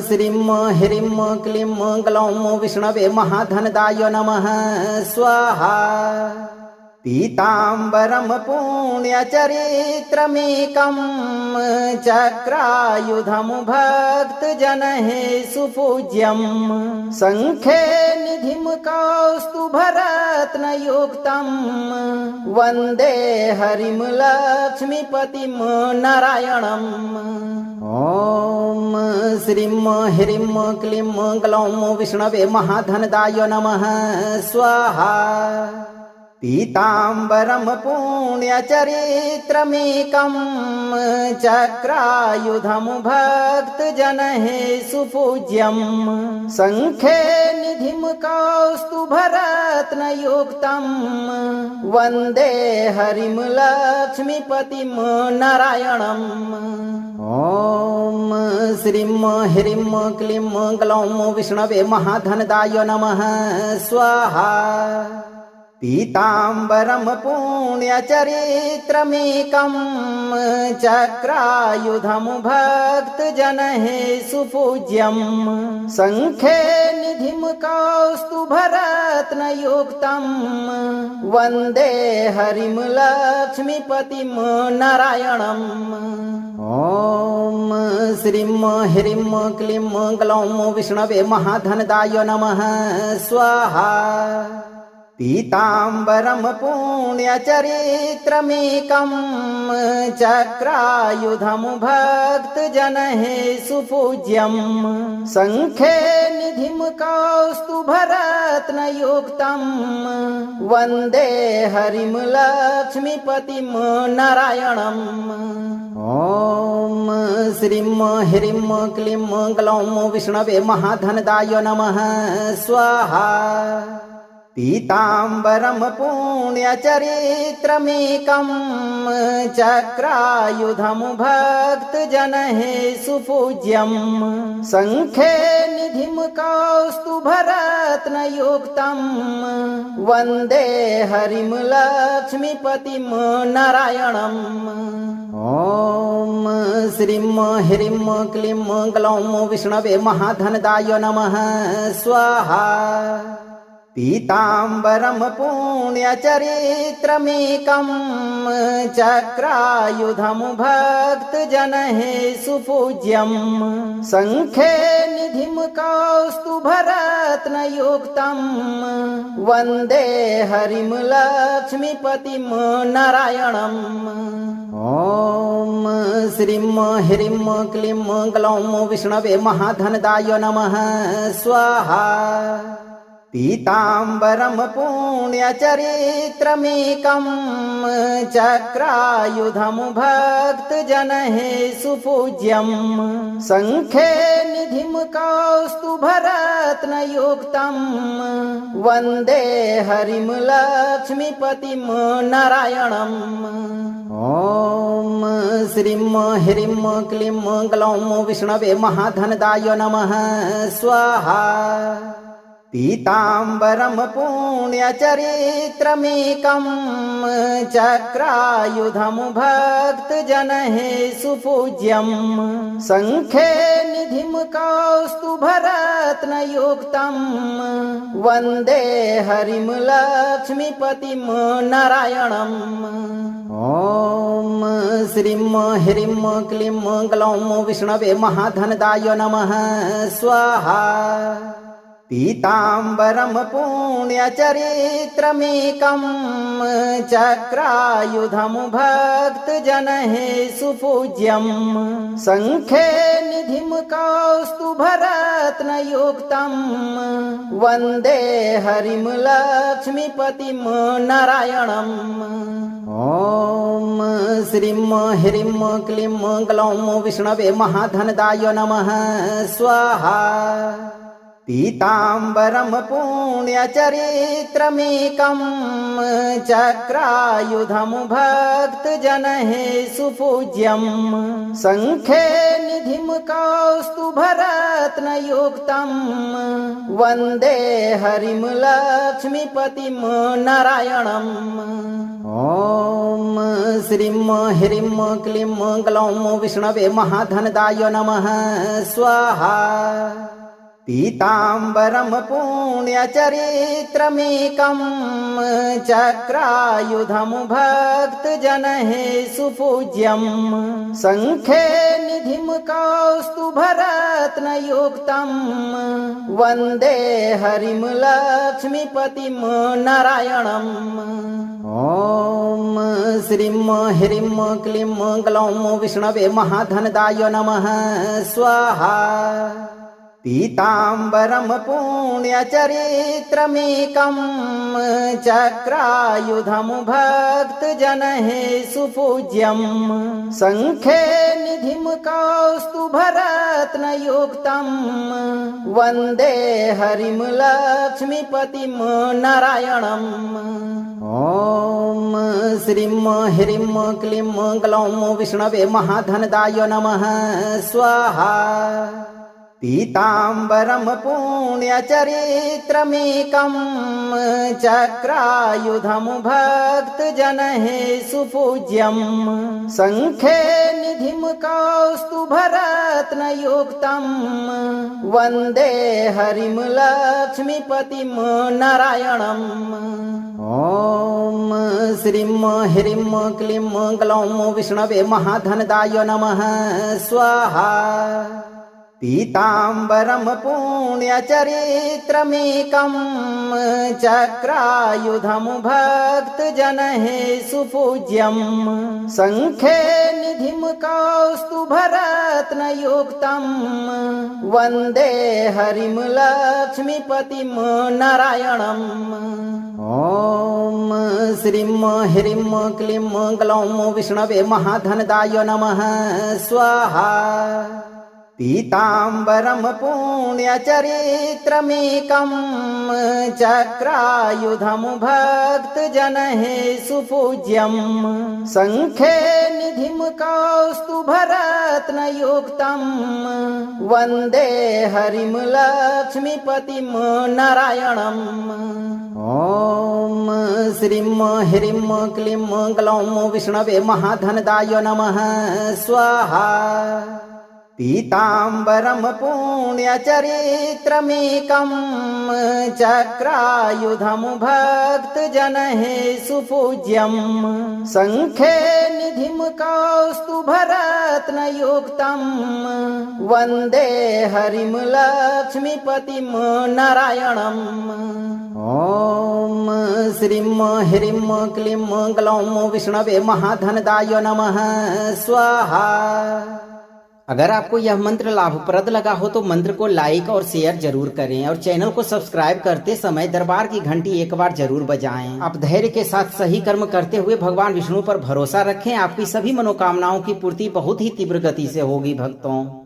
श्रीं ह्रीं क्लीं ग्लौं विष्णवे महाधनदाय नमः स्वाहा। पीताम्बरं पुण्यचरित्रमेकं चक्रायुधं भक्तजनैः सुपूज्यं शङ्खे निधिं कौस्तुभरत्नयुक्तं वन्दे हरिं लक्ष्मीपतिं नारायणम्। ॐ श्रीं ह्रीं क्लीं ग्लौं विष्णवे महाधनदाय नमः स्वाहा। पीताम्बरं पुण्यचरित्रमेकं चक्रायुधं भक्तजनैः सुपूज्यं शङ्खे निधिं कौस्तुभरत्नयुक्तं वन्दे हरिं लक्ष्मीपतिं नारायणम्। ॐ श्रीं ह्रीं क्लीं ग्लौं विष्णवे महाधनदाय नमः स्वाहा। पीताम्बरं पुण्यचरित्रमेकं चक्रायुधं भक्तजनैः सुपूज्यं शङ्खे निधिं कौस्तुभरत्नयुक्तं वन्दे हरिं लक्ष्मीपतिं नारायणम्। ॐ श्रीं ह्रीं क्लीं ग्लौं विष्णवे महाधनदाय नमः स्वाहा। पीताम्बरं पुण्यचरित्रमेकं चक्रायुधं भक्तजनैः सुपूज्यं शङ्खे निधिं कौस्तुभरत्नयुक्तं वन्दे हरिं लक्ष्मीपतिं नारायणम्। ॐ श्रीं ह्रीं क्लीं ग्लौं विष्णवे महाधनदाय नमः स्वाहा। पीताम्बरं पुण्यचरित्रमेकं चक्रायुधं भक्तजनैः सुपूज्यं शङ्खे निधिं कौस्तुभरत्नयुक्तं वन्दे हरिं लक्ष्मीपतिं नारायणम्। ॐ श्रीं ह्रीं क्लीं ग्लौं विष्णवे महाधनदाय नमः स्वाहा। पीताम्बरं पुण्यचरित्रमेकं चक्रायुधं भक्तजनैः सुपूज्यं शङ्खे निधिं कौस्तुभरत्नयुक्तं वन्दे हरिं लक्ष्मीपतिं नारायणम्। ॐ श्रीं ह्रीं क्लीं ग्लौं विष्णवे महाधनदाय नमः स्वाहा। पीताम्बरं पुण्यचरित्रमेकं चक्रायुधं भक्तजनैः सुपूज्यं शङ्खे निधिं कौस्तुभरत्नयुक्तं वन्दे हरिं लक्ष्मीपतिं नारायणम्। ॐ श्रीं ह्रीं क्लीं ग्लौं विष्णवे महाधनदाय नमः स्वाहा। पीताम्बरं पुण्यचरित्रमेकं चक्रायुधं भक्तजनैः सुपूज्यं शङ्खे निधिं कौस्तुभरत्नयुक्तं वन्दे हरिं लक्ष्मीपतिं नारायणम्। ॐ श्रीं ह्रीं क्लीं ग्लौं विष्णवे महाधनदाय नमः स्वाहा। पीताम्बरं पुण्यचरित्रमेकं चक्रायुधं भक्तजनैः सुपूज्यं शङ्खे निधिं कौस्तुभरत्नयुक्तं वन्दे हरिं लक्ष्मीपतिं नारायणम्। ॐ श्रीं ह्रीं क्लीं ग्लौं विष्णवे महाधनदाय नमः स्वाहा। पीताम्बरं पुण्यचरित्रमेकं चक्रायुधं भक्तजनैः सुपूज्यं शङ्खे निधिं कौस्तुभरत्नयुक्तं वन्दे हरिं लक्ष्मीपतिं नारायणम्। ॐ श्रीं ह्रीं क्लीं ग्लौं विष्णवे महाधनदाय नमः स्वाहा। पीताम्बरं पुण्यचरित्रमेकं चक्रायुधं भक्तजनैः सुपूज्यं शङ्खे निधिं कौस्तुभरत्नयुक्तं वन्दे हरिं लक्ष्मीपतिं नारायणम्। ॐ श्रीं ह्रीं क्लीं ग्लौं विष्णवे महाधनदाय नमः स्वाहा। पीताम्बरं पुण्यचरित्रमेकं चक्रायुधं भक्तजनैः सुपूज्यं शङ्खे निधिं कौस्तुभरत्नयुक्तं वन्दे हरिं लक्ष्मीपतिं नारायणम्। ॐ श्रीं ह्रीं क्लीं ग्लौं विष्णवे महाधनदाय नमः स्वाहा। पीताम्बरं पुण्यचरित्रमेकं चक्रायुधं भक्तजनैः सुपूज्यं शङ्खे निधिं कौस्तुभरत्नयुक्तं वन्दे हरिं लक्ष्मीपतिं नारायणम्। ॐ श्रीं ह्रीं क्लीं ग्लौं विष्णवे महाधनदाय नमः स्वाहा। पीताम्बरम पुण्यचरित्रमेकं चक्रायुधं भक्तजनैः सुपूज्यं शङ्खे निधिं कौस्तुभरत्नयुक्तं वन्दे हरिं लक्ष्मीपतिं नारायणम्। ॐ श्रीं ह्रीं क्लीं ग्लौं विष्णवे महाधनदाय नमः स्वाहा। पीताम्बरम पुण्यचरित्रमेकं चक्रायुधं भक्तजनैः सुपूज्यं शङ्खे निधिं कौस्तुभरत्नयुक्तं वन्दे हरिं लक्ष्मीपतिं नारायणम्। ॐ श्रीं ह्रीं क्लीं ग्लौं विष्णवे महाधनदाय नमः स्वाहा। पीताम्बरम पुण्यचरित्रमेकं चक्रायुधं भक्तजनैः सुपूज्यं शङ्खे निधिं कौस्तुभरत्नयुक्तं वन्दे हरिं लक्ष्मीपतिं नारायणम्। ॐ श्रीं ह्रीं क्लीं ग्लौं विष्णवे महाधनदाय नमः स्वाहा। अगर आपको यह मंत्र लाभप्रद लगा हो तो मंत्र को लाइक और शेयर जरूर करें और चैनल को सब्सक्राइब करते समय दरबार की घंटी एक बार जरूर बजाएं। आप धैर्य के साथ सही कर्म करते हुए भगवान विष्णु पर भरोसा रखें। आपकी सभी मनोकामनाओं की पूर्ति बहुत ही तीव्र गति से होगी भक्तों।